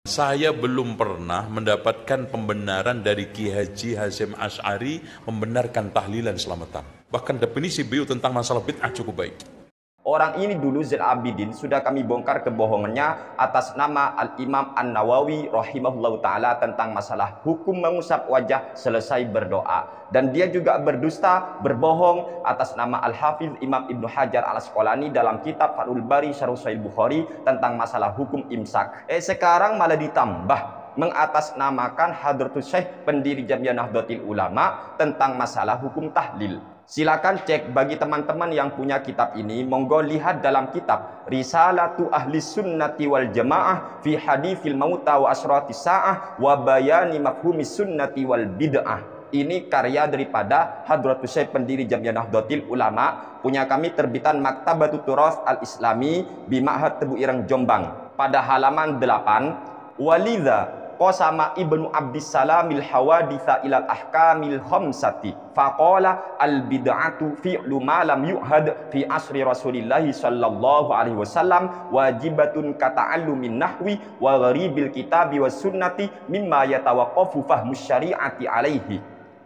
Saya belum pernah mendapatkan pembenaran dari Ki Haji Hasyim Asy'ari membenarkan tahlilan selamatan. Bahkan definisi beliau tentang masalah bid'ah cukup baik. Orang ini dulu Zain Abidin sudah kami bongkar kebohongannya atas nama Al-Imam An-Nawawi rahimahullahu ta'ala tentang masalah hukum mengusap wajah selesai berdoa. Dan dia juga berdusta, berbohong atas nama Al-Hafiz Imam Ibnu Hajar Al-Asqalani dalam kitab Fathul Bari Syarh Sahih Bukhari tentang masalah hukum imsak. Sekarang malah ditambah mengatasnamakan Hadratus Syekh pendiri Jamiah Nahdlatul Ulama tentang masalah hukum tahlil. Silakan cek bagi teman-teman yang punya kitab ini, monggo lihat dalam kitab Risalatu Ahli Sunnati wal Jamaah fi Hadithil Mauta wa Asratis Sa'ah wa Bayani Mafhumis Sunnati wal Bid'ah. Ini karya daripada Hadratus Syekh pendiri Jamiah Nahdlatul Ulama, punya kami terbitan Maktabatut Turas Al-Islami bi Ma'had Tebu Ireng Jombang. Pada halaman 8, walidha qasama Ibnu Abdissalamil hawaditha ilal ahkamil khamsati faqala al bid'atu fi'lu ma lam yu'had fi asri Rasulillah sallallahu alaihi wasallam wajibatun kata'allumin nahwi wa gharibil kitabi was sunnati mimma yatawaqqafu fahmus syari'ati alaihi.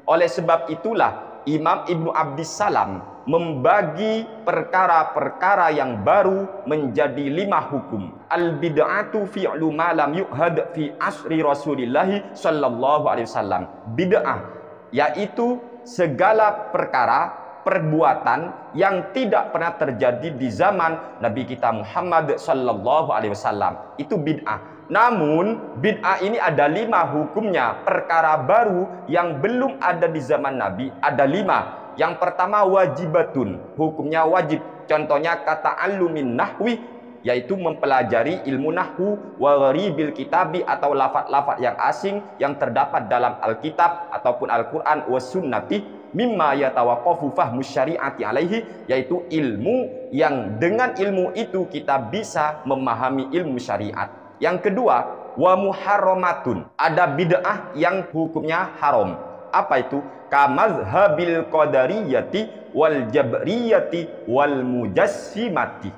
Oleh sebab itulah Imam Ibnu Abdissalam membagi perkara-perkara yang baru menjadi 5 hukum. Al-bid'atu fi'lu ma lam yu'had fi asri Rasulillah sallallahu alaihi wasallam. Bid'ah yaitu segala perkara, perbuatan yang tidak pernah terjadi di zaman Nabi kita Muhammad sallallahu alaihi wasallam. Itu bid'ah. Namun bid'ah ini ada 5 hukumnya. Perkara baru yang belum ada di zaman Nabi ada 5. Yang pertama wajibatun, hukumnya wajib. Contohnya kata alumin nahwi, yaitu mempelajari ilmu nahwu, wa gharibil kitabi atau lafaz-lafaz yang asing yang terdapat dalam Alkitab ataupun Al-Quran, wa sunnati mimma yatawaqqafu fahmus syari'ati alaihi, yaitu ilmu yang dengan ilmu itu kita bisa memahami ilmu syariat. Yang kedua wa muharramatun, ada bid'ah yang hukumnya haram. Apa itu? Kamazhabil qadariyati wal jabriyati wal mujassimati,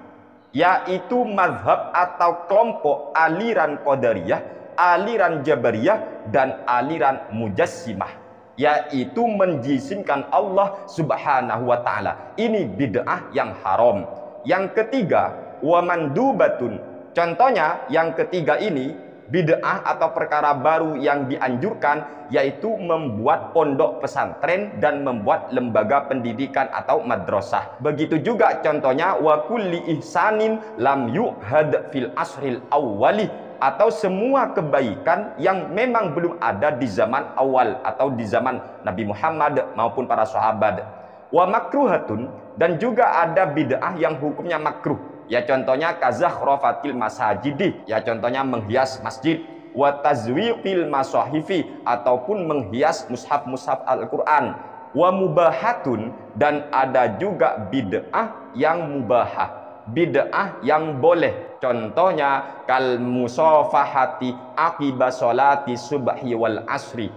yaitu mazhab atau kelompok aliran qadariyah, aliran jabariyah dan aliran mujassimah, yaitu menjisimkan Allah subhanahu wa ta'ala. Ini bid'ah yang haram. Yang ketiga wa mandubatun, contohnya yang ketiga ini bid'ah atau perkara baru yang dianjurkan, yaitu membuat pondok pesantren dan membuat lembaga pendidikan atau madrasah. Begitu juga contohnya wa kulli ihsanin lam yu'had fil asril awwali, atau semua kebaikan yang memang belum ada di zaman awal atau di zaman Nabi Muhammad maupun para sahabat. Wa makruhatun, dan juga ada bid'ah yang hukumnya makruh. Ya contohnya kazakhrafatil masajidi, ya contohnya menghias masjid, wa tazwiqil masahifi, ataupun menghias mushaf-mushaf Al-Qur'an, wa mubahatun, dan ada juga bid'ah yang mubahah, bid'ah yang boleh. Contohnya kal musafahati aqiba sholati subhi wal asri,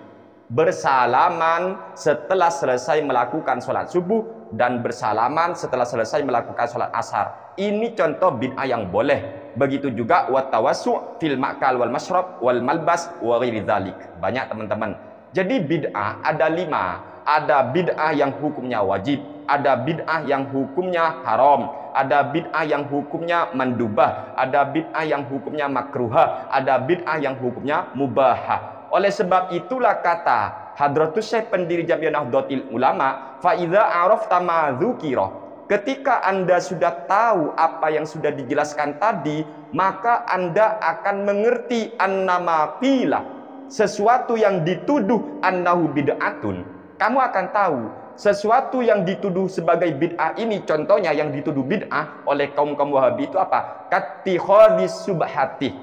bersalaman setelah selesai melakukan sholat subuh dan bersalaman setelah selesai melakukan sholat asar. Ini contoh bid'ah yang boleh. Begitu juga watawassu' fil ma'kal wal masyrab wal malbas wa ghairi dzalik. Banyak teman-teman. Jadi bid'ah ada 5. Ada bid'ah yang hukumnya wajib, ada bid'ah yang hukumnya haram, ada bid'ah yang hukumnya mandubah, ada bid'ah yang hukumnya makruhah, ada bid'ah yang hukumnya mubahah. Oleh sebab itulah kata Hadratus Syekh pendiri Jamiah Nahdlatul Ulama, fa idza arafta ma dzukira, ketika Anda sudah tahu apa yang sudah dijelaskan tadi, maka Anda akan mengerti annama qila, sesuatu yang dituduh annahu bid'atun. Kamu akan tahu sesuatu yang dituduh sebagai bid'ah ini, contohnya yang dituduh bid'ah oleh kaum-kaum Wahabi itu apa? Kattikhadis subhati,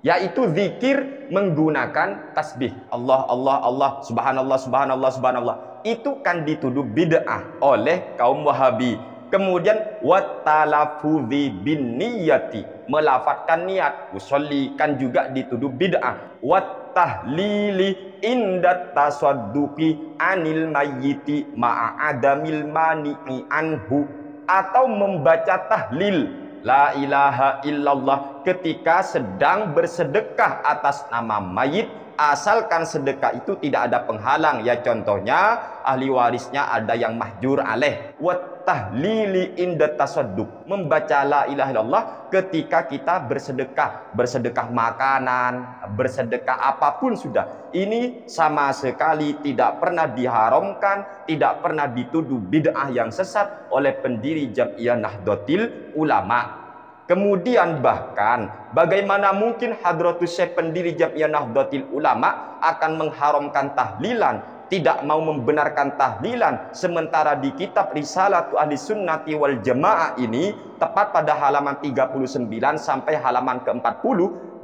yaitu zikir menggunakan tasbih. Allah, Allah, Allah, subhanallah, subhanallah, subhanallah. Itu kan dituduh bid'ah oleh kaum Wahabi. Kemudian watalafudzi bin niyati, melafatkan niat, usolli, kan juga dituduh bid'ah. Wattahlili indat tasadduqi anil mayyiti ma'adamil mani'i anhu, atau membaca tahlil la ilaha illallah ketika sedang bersedekah atas nama mayit, asalkan sedekah itu tidak ada penghalang. Ya contohnya ahli warisnya ada yang mahjur alaih. Wa tahlili inda tasadduq, membaca la ilaha illallah ketika kita bersedekah, bersedekah makanan, bersedekah apapun sudah. Ini sama sekali tidak pernah diharamkan, tidak pernah dituduh bid'ah yang sesat oleh pendiri Jam'iyah Nahdlatul Ulama. Kemudian bahkan bagaimana mungkin Hadratus Syekh pendiri Jam'iyah Nahdlatul Ulama akan mengharamkan tahlilan, tidak mau membenarkan tahlilan, sementara di kitab Risalatu Ahli Sunnati wal Jamaah ini tepat pada halaman 39 sampai halaman ke-40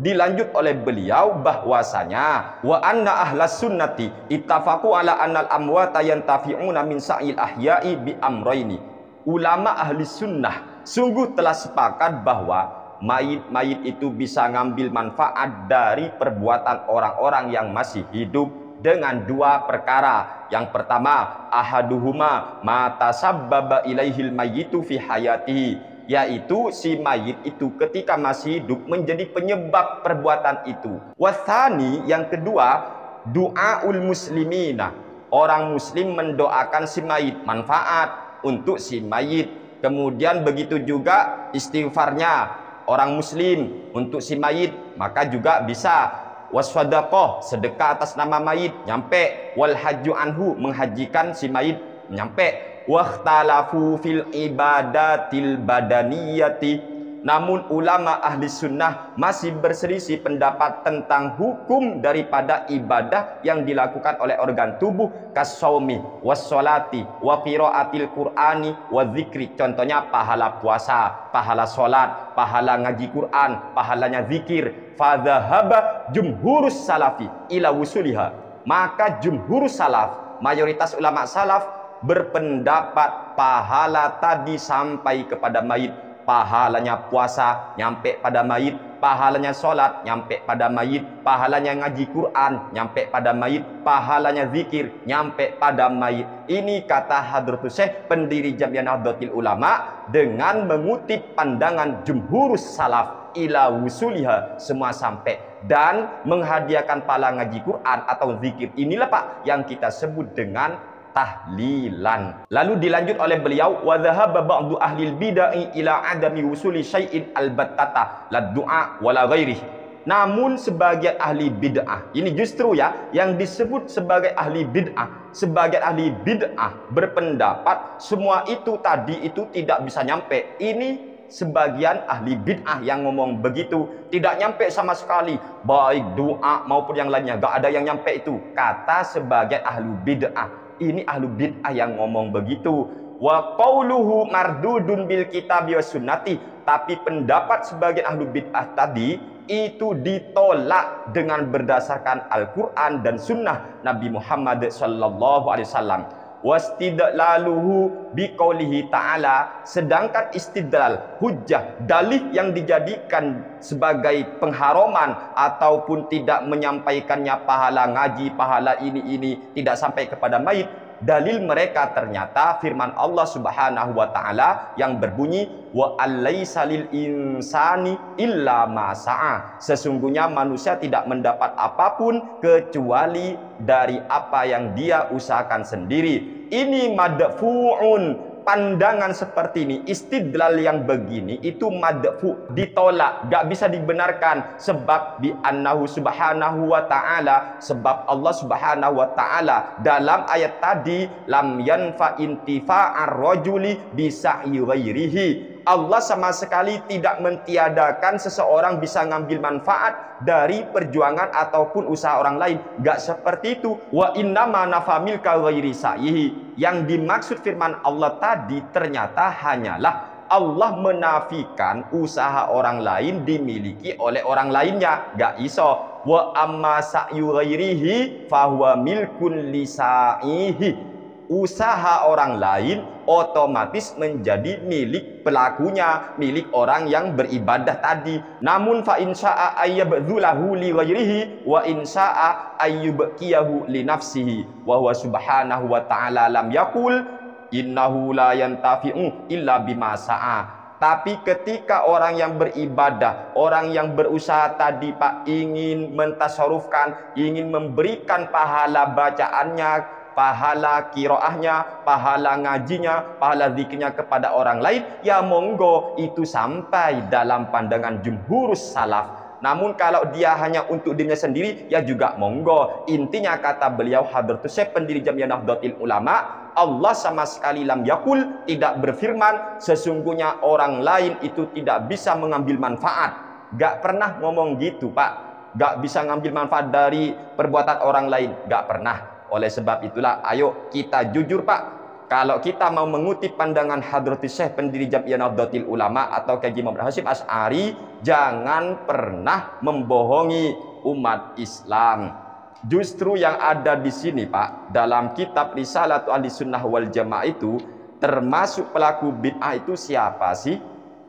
dilanjut oleh beliau bahwasanya wa anna ahlas sunnati ittafaqu ala annal amwata yantafi'una min sa'il ahya'i bi amrayni. Ulama ahli sunnah sungguh telah sepakat bahwa mayit-mayit itu bisa ngambil manfaat dari perbuatan orang-orang yang masih hidup dengan dua perkara. Yang pertama, ahaduhuma ma tasabbaba ilaihil mayyitu fi hayatihi, yaitu si mayit itu ketika masih hidup menjadi penyebab perbuatan itu. Wathani, yang kedua, du'aul muslimina, orang muslim mendoakan si mayit, manfaat untuk si mayit. Kemudian begitu juga istighfarnya orang muslim untuk si mayit, maka juga bisa. Waswadaqah, sedekah atas nama mayit, nyampe. Wal hajju anhu, menghajikan si mayit, nyampe. Wakhtalafu fil ibadatil badaniyati, namun ulama ahli sunnah masih berselisih pendapat tentang hukum daripada ibadah yang dilakukan oleh organ tubuh, kasaumi wassolati wa qiraatil qur'ani wa zikri. Contohnya pahala puasa, pahala sholat, pahala ngaji Quran, pahalanya zikir. Fadhahaba jumhurus salafi ila wusuliha, maka jumhurus salaf, mayoritas ulama salaf berpendapat pahala tadi sampai kepada mayit. Pahalanya puasa nyampe pada mayit, pahalanya sholat nyampe pada mayit, pahalanya ngaji Quran nyampe pada mayit, pahalanya zikir nyampe pada mayit. Ini kata Hadratus Syekh pendiri Jam'iyah Nahdlatul Ulama dengan mengutip pandangan jumhurus salaf ila wusuliha, semua sampai, dan menghadiahkan pahala ngaji Quran atau zikir. Inilah Pak yang kita sebut dengan tahlilan. Lalu dilanjut oleh beliau, wa dhahaba ba'du ahlil bid'ah ila adami wusuli syai'in albattata la du'a wala ghairih. Namun sebagian ahli bid'ah, ini justru ya yang disebut sebagai ahli bid'ah, sebagian ahli bid'ah berpendapat semua itu tadi itu tidak bisa nyampe. Ini sebagian ahli bid'ah yang ngomong begitu, tidak nyampe sama sekali, baik doa maupun yang lainnya, gak ada yang nyampe itu, kata sebagian ahli bid'ah. Ini ahlu bid'ah yang ngomong begitu. Wa qauluhu mardudun bil kitab wa sunnati, tapi pendapat sebagian ahlu bid'ah tadi itu ditolak dengan berdasarkan Al-Quran dan sunnah Nabi Muhammad sallallahu alaihi wasallam. Wastidlaluhu biqaulihi ta'ala, sedangkan istidlal, hujjah, dalih yang dijadikan sebagai pengharaman ataupun tidak menyampaikannya pahala ngaji, pahala ini tidak sampai kepada mayit, dalil mereka ternyata firman Allah Subhanahu wa taala yang berbunyi wa allaisa lil insani illa ma sa'a, sesungguhnya manusia tidak mendapat apapun kecuali dari apa yang dia usahakan sendiri. Ini madfu'un, pandangan seperti ini, istidlal yang begini itu madfu, ditolak, gak bisa dibenarkan. Sebab bi annahu subhanahu wa ta'ala, sebab Allah subhanahu wa ta'ala dalam ayat tadi lam yanfa intifa'ar rajuli bisa'i ghairihi, Allah sama sekali tidak mentiadakan seseorang bisa ngambil manfaat dari perjuangan ataupun usaha orang lain. Gak seperti itu. Wa innama nafamil ka ghairi sa'ihi, yang dimaksud firman Allah tadi ternyata hanyalah Allah menafikan usaha orang lain dimiliki oleh orang lainnya. Gak iso. Wa amma sa'yu ghairihi fahuwa milkun lisa'ihi, usaha orang lain otomatis menjadi milik pelakunya, milik orang yang beribadah tadi. Namun fa insya'a ayyabdzulahu li ghairihi wa insya'a ayyubqiyahu li nafsihi wa huwa subhanahu wa ta'ala lam yaqul innahu la yantafi'u illa bima sa'a. Tapi ketika orang yang beribadah, orang yang berusaha tadi Pak, ingin mentasarufkan, ingin memberikan pahala bacaannya, pahala kiroahnya, pahala ngajinya, pahala zikirnya kepada orang lain, ya monggo, itu sampai dalam pandangan jumhurus salaf. Namun kalau dia hanya untuk dirinya sendiri, ya juga monggo. Intinya kata beliau Hadratus Syekh pendiri Jamiah Nahdlatul Ulama, Allah sama sekali lam yakul, tidak berfirman sesungguhnya orang lain itu tidak bisa mengambil manfaat. Gak pernah ngomong gitu Pak. Gak bisa ngambil manfaat dari perbuatan orang lain, gak pernah. Oleh sebab itulah ayo kita jujur Pak, kalau kita mau mengutip pandangan Hadratus Syekh pendiri Jamiah Nahdlatul Ulama atau Kiai Muhammad Hasyim Asy'ari, jangan pernah membohongi umat Islam. Justru yang ada di sini Pak, dalam kitab Risalatu Ahlussunnah wal Jamaah itu termasuk pelaku bid'ah itu siapa sih?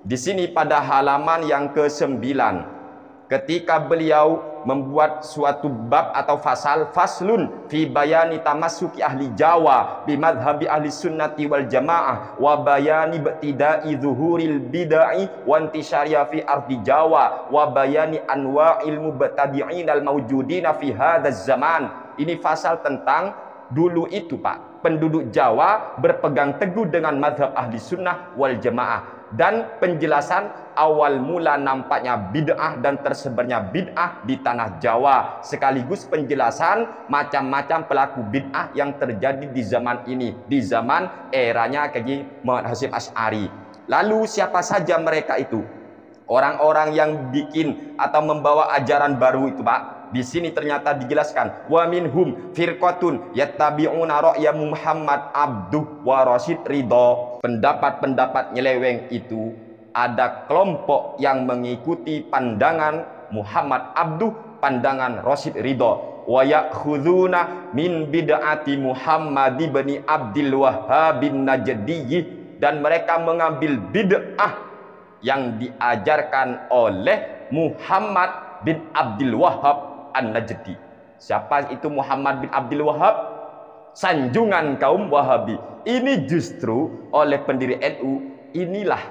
Di sini pada halaman yang ke-9, ketika beliau membuat suatu bab atau faslun fi bayani tamassuki ahli Jawa bi madhhabi ahli sunnati wal jamaah wa bayani ibtida'i zuhuril bid'ah wa intisyariha fi ardi Jawa wa bayani anwa'il mubtadi'in al mawjudina fi hadzal zaman. Ini fasal tentang dulu itu Pak, penduduk Jawa berpegang teguh dengan madhab ahli sunnah wal jamaah, dan penjelasan awal mula nampaknya bid'ah dan tersebarnya bid'ah di tanah Jawa, sekaligus penjelasan macam-macam pelaku bid'ah yang terjadi di zaman ini, di zaman eranya Kiai Muhammad Hasyim Asy'ari. Lalu siapa saja mereka itu? Orang-orang yang bikin atau membawa ajaran baru itu Pak. Di sini ternyata dijelaskan, wa minhum firqatun yattabi'una ra'ya Muhammad Abduh wa Rasyid Ridho. Pendapat-pendapat nyeleweng itu, ada kelompok yang mengikuti pandangan Muhammad Abduh, pandangan Rasyid Ridho. Wa ya'khuduna min bid'ati Muhammad ibn Abdul Wahhab bin Najdi, dan mereka mengambil bid'ah yang diajarkan oleh Muhammad bin Abdul Wahhab An-Najdi. Siapa itu Muhammad bin Abdul Wahhab? Sanjungan kaum Wahabi. Ini justru oleh pendiri NU, inilah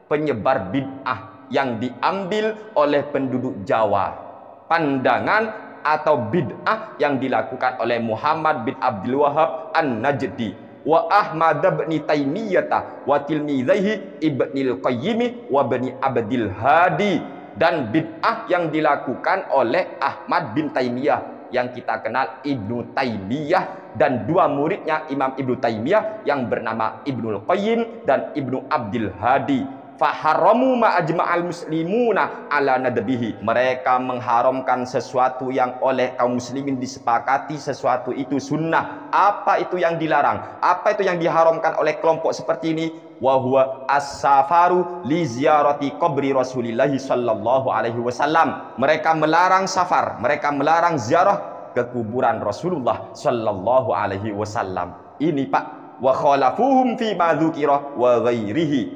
penyebar bid'ah yang diambil oleh penduduk Jawa. Pandangan atau bid'ah yang dilakukan oleh Muhammad bin Abdul Wahhab An-Najdi wa Ahmad bin Taimiyah wa tilmizaihi Ibnul Qayyim wa Bani Abdil Hadi, dan bid'ah yang dilakukan oleh Ahmad bin Taimiyah yang kita kenal Ibnu Taimiyah, dan dua muridnya Imam Ibnu Taimiyah yang bernama Ibnul Qayyim dan Ibnu Abdil Hadi. Faharamu ma ajma'al muslimuna ala nadbihi. Mereka mengharamkan sesuatu yang oleh kaum muslimin disepakati sesuatu itu sunnah. Apa itu yang dilarang? Apa itu yang diharamkan oleh kelompok seperti ini? Wa huwa as-safaru li ziyarati qabri Rasulillah sallallahu alaihi wasallam. Mereka melarang safar, mereka melarang ziarah ke kuburan Rasulullah sallallahu alaihi wasallam. Ini Pak, wa khalafuhum fi ma dzukira wa ghairihi.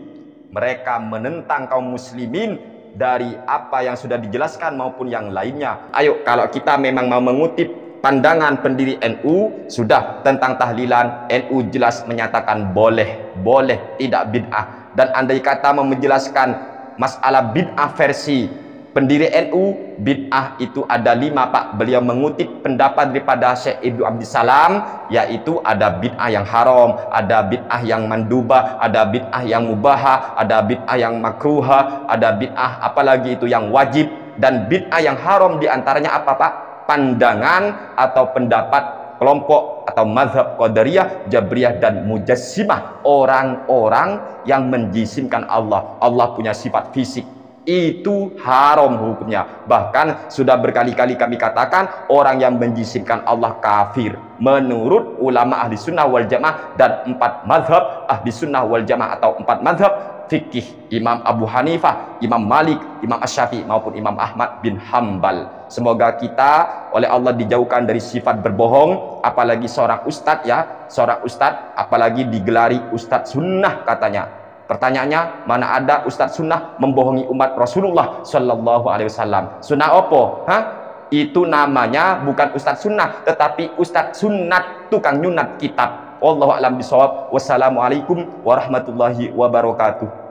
Mereka menentang kaum muslimin dari apa yang sudah dijelaskan maupun yang lainnya. Ayo, kalau kita memang mau mengutip pandangan pendiri NU, sudah tentang tahlilan, NU jelas menyatakan boleh, tidak bid'ah. Dan andai kata mau menjelaskan masalah bid'ah versi pendiri NU, bid'ah itu ada 5 Pak. Beliau mengutip pendapat daripada Syekh Ibnu Abdissalam, yaitu ada bid'ah yang haram, ada bid'ah yang mandubah, ada bid'ah yang mubahah, ada bid'ah yang makruhah, ada bid'ah apalagi itu yang wajib. Dan bid'ah yang haram diantaranya apa Pak? Pandangan atau pendapat kelompok atau mazhab Qadariyah, Jabriyah, dan Mujassimah. Orang-orang yang menjisimkan Allah. Allah punya sifat fisik, itu haram hukumnya. Bahkan sudah berkali-kali kami katakan, orang yang menjisimkan Allah kafir menurut ulama ahli sunnah wal jamaah dan 4 mazhab ahli sunnah wal jamaah atau 4 mazhab fikih, Imam Abu Hanifah, Imam Malik, Imam Asy-Syafi'i maupun Imam Ahmad bin Hambal. Semoga kita oleh Allah dijauhkan dari sifat berbohong, apalagi seorang ustadz ya, seorang ustadz apalagi digelari ustadz sunnah katanya. Pertanyaannya, mana ada ustadz sunnah membohongi umat Rasulullah Sallallahu Alaihi Wasallam? Sunnah opo? Itu namanya bukan ustadz sunnah, tetapi ustadz sunnat, tukang nyunat kitab. Wallahu a'lam bishawab. Wassalamualaikum warahmatullahi wabarakatuh.